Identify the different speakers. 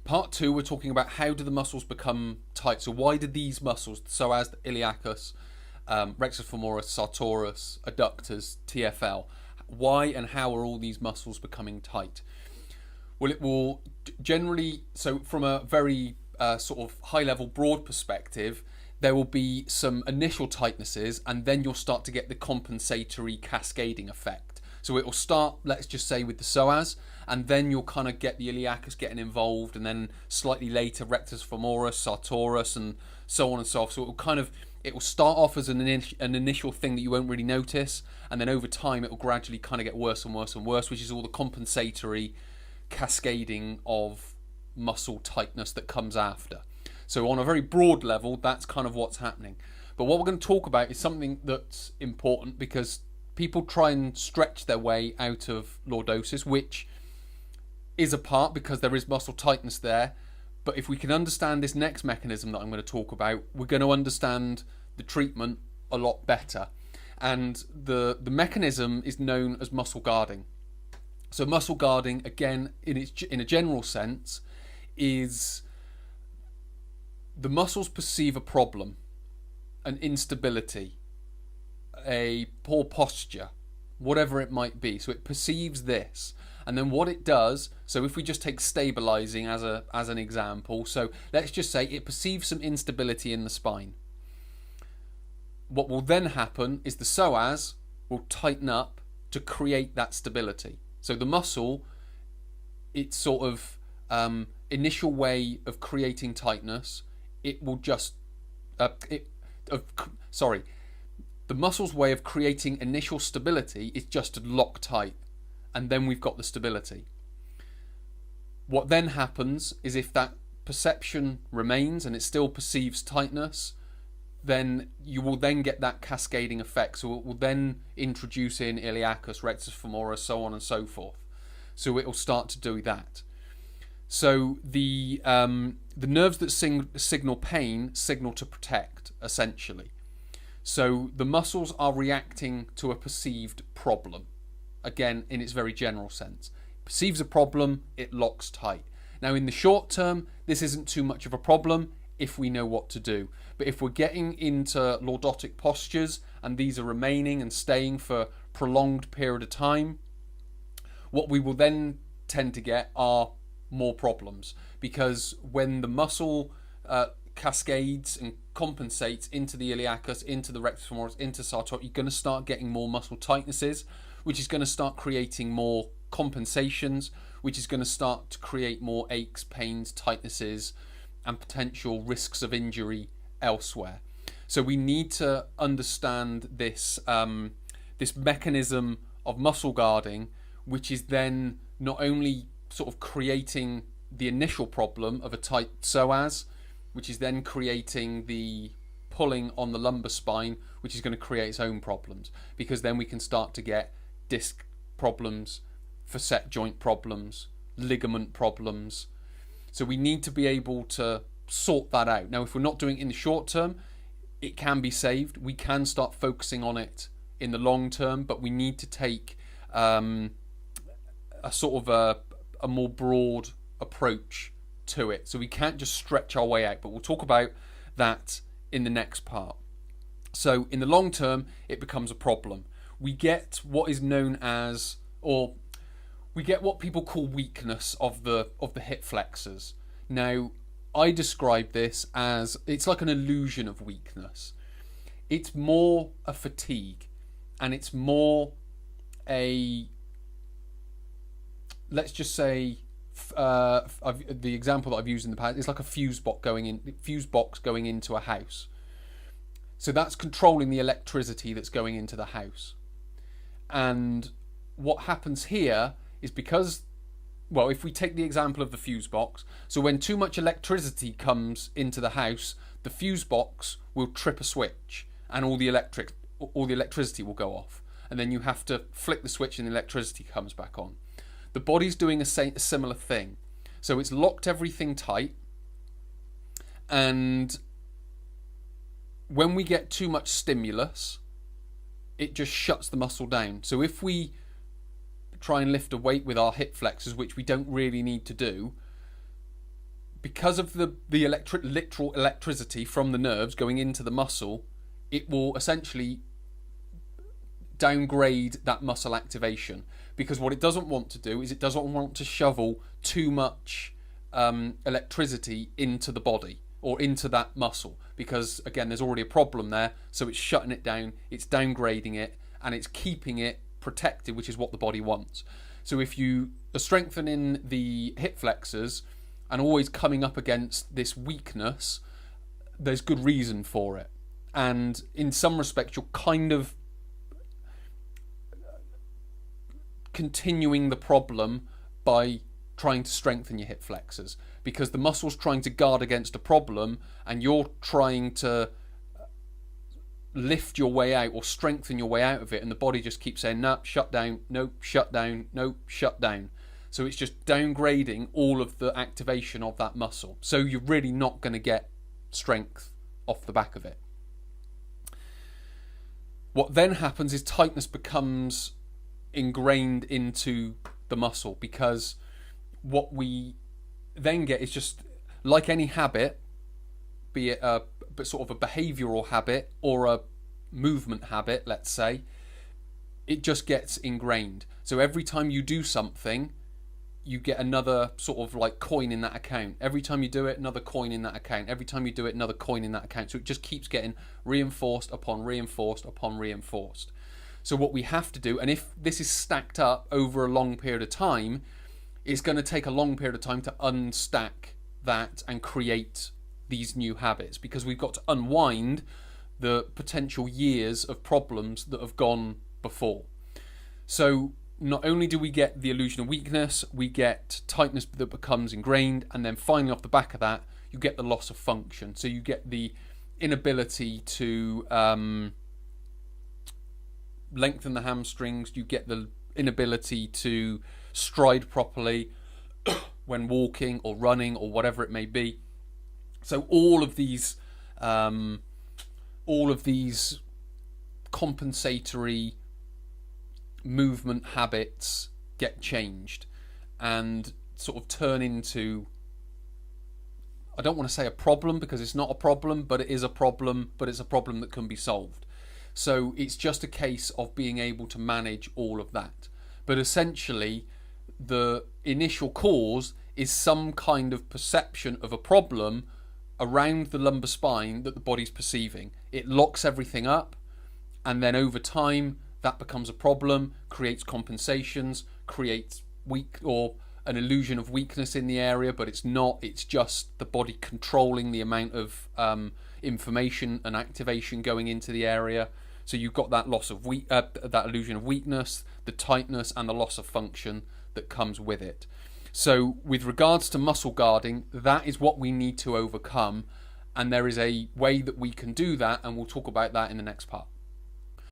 Speaker 1: Part 2, we're talking about how do the muscles become tight. So why do these muscles, psoas, iliacus, rectus femoris, sartorius, adductors, TFL, why and how are all these muscles becoming tight? Well, it will generally, so from a very sort of high level, broad perspective, there will be some initial tightnesses and then you'll start to get the compensatory cascading effect. So it will start, let's just say, with the psoas, and then you'll kind of get the iliacus getting involved, and then slightly later rectus femoris, sartorius, and so on and so forth. So it will start off as an initial thing that you won't really notice, and then over time it will gradually kind of get worse and worse and worse, which is all the compensatory cascading of muscle tightness that comes after. So on a very broad level, that's kind of what's happening. But what we're going to talk about is something that's important, because people try and stretch their way out of lordosis, which is a part because there is muscle tightness there. But if we can understand this next mechanism that I'm going to talk about, we're going to understand the treatment a lot better. And the mechanism is known as muscle guarding. So muscle guarding, again, in a general sense, is the muscles perceive a problem, an instability, a poor posture, whatever it might be. So it perceives this, and then what it does, so if we just take stabilizing as an example, so let's just say it perceives some instability in the spine. What will then happen is the psoas will tighten up to create that stability. So the muscle, its sort of initial way of creating tightness, it will just the muscle's way of creating initial stability is just to lock tight, and then we've got the stability. What then happens is if that perception remains and it still perceives tightness, then you will then get that cascading effect. So it will then introduce in iliacus, rectus femoris, so on and so forth. So it will start to do that. So the nerves that signal pain signal to protect, essentially. So the muscles are reacting to a perceived problem. Again, in its very general sense. Perceives a problem, it locks tight. Now in the short term, this isn't too much of a problem if we know what to do. But if we're getting into lordotic postures and these are remaining and staying for a prolonged period of time, what we will then tend to get are more problems. Because when the muscle cascades and compensates into the iliacus, into the rectus femoris, into sartorius, you're going to start getting more muscle tightnesses, which is going to start creating more compensations, which is going to start to create more aches, pains, tightnesses, and potential risks of injury elsewhere. So we need to understand this this mechanism of muscle guarding, which is then not only sort of creating the initial problem of a tight psoas, which is then creating the pulling on the lumbar spine, which is going to create its own problems, because then we can start to get disc problems, facet joint problems, ligament problems. So we need to be able to sort that out. Now, if we're not doing it in the short term, it can be saved. We can start focusing on it in the long term, but we need to take a sort of a more broad approach to it. So we can't just stretch our way out, but we'll talk about that in the next part. So in the long term, it becomes a problem. We get what is known as, or we get what people call weakness of the hip flexors. Now, I describe this as, it's like an illusion of weakness. It's more a fatigue, and it's more a, let's just say, the example that I've used in the past is like a fuse box going into a house. So that's controlling the electricity that's going into the house. And what happens here is because, well, if we take the example of the fuse box, so when too much electricity comes into the house, the fuse box will trip a switch and all the electricity will go off. And then you have to flick the switch and the electricity comes back on. The body's doing a similar thing. So it's locked everything tight, and when we get too much stimulus, it just shuts the muscle down. So if we try and lift a weight with our hip flexors, which we don't really need to do, because of the literal electricity from the nerves going into the muscle, it will essentially downgrade that muscle activation, because what it doesn't want to do is it doesn't want to shovel too much electricity into the body or into that muscle, because again there's already a problem there, so it's shutting it down, it's downgrading it, and it's keeping it protected, which is what the body wants. So if you are strengthening the hip flexors and always coming up against this weakness, there's good reason for it, and in some respects you're kind of continuing the problem by trying to strengthen your hip flexors, because the muscle's trying to guard against a problem and you're trying to lift your way out or strengthen your way out of it, and the body just keeps saying no, shut down, no, shut down, no, shut down. So it's just downgrading all of the activation of that muscle, so you're really not going to get strength off the back of it. What then happens is tightness becomes ingrained into the muscle, because what we then get is just like any habit, be it a sort of a behavioural habit or a movement habit, let's say, it just gets ingrained. So every time you do something, you get another sort of like coin in that account. Every time you do it, another coin in that account. Every time you do it, another coin in that account. So it just keeps getting reinforced upon reinforced upon reinforced. So what we have to do, and if this is stacked up over a long period of time, it's going to take a long period of time to unstack that and create these new habits, because we've got to unwind the potential years of problems that have gone before. So not only do we get the illusion of weakness, we get tightness that becomes ingrained, and then finally off the back of that, you get the loss of function. So you get the inability to lengthen the hamstrings, you get the inability to stride properly when walking or running or whatever it may be. So all of these compensatory movement habits get changed and sort of turn into, I don't want to say a problem, because it's not a problem, but it is a problem, but it's a problem that can be solved. So it's just a case of being able to manage all of that. But essentially, the initial cause is some kind of perception of a problem around the lumbar spine that the body's perceiving. It locks everything up, and then over time that becomes a problem, creates compensations, creates weak or an illusion of weakness in the area, but it's not. It's just the body controlling the amount of information and activation going into the area. So you've got that loss of that illusion of weakness, the tightness, and the loss of function that comes with it. So with regards to muscle guarding, that is what we need to overcome, and there is a way that we can do that, and we'll talk about that in the next part.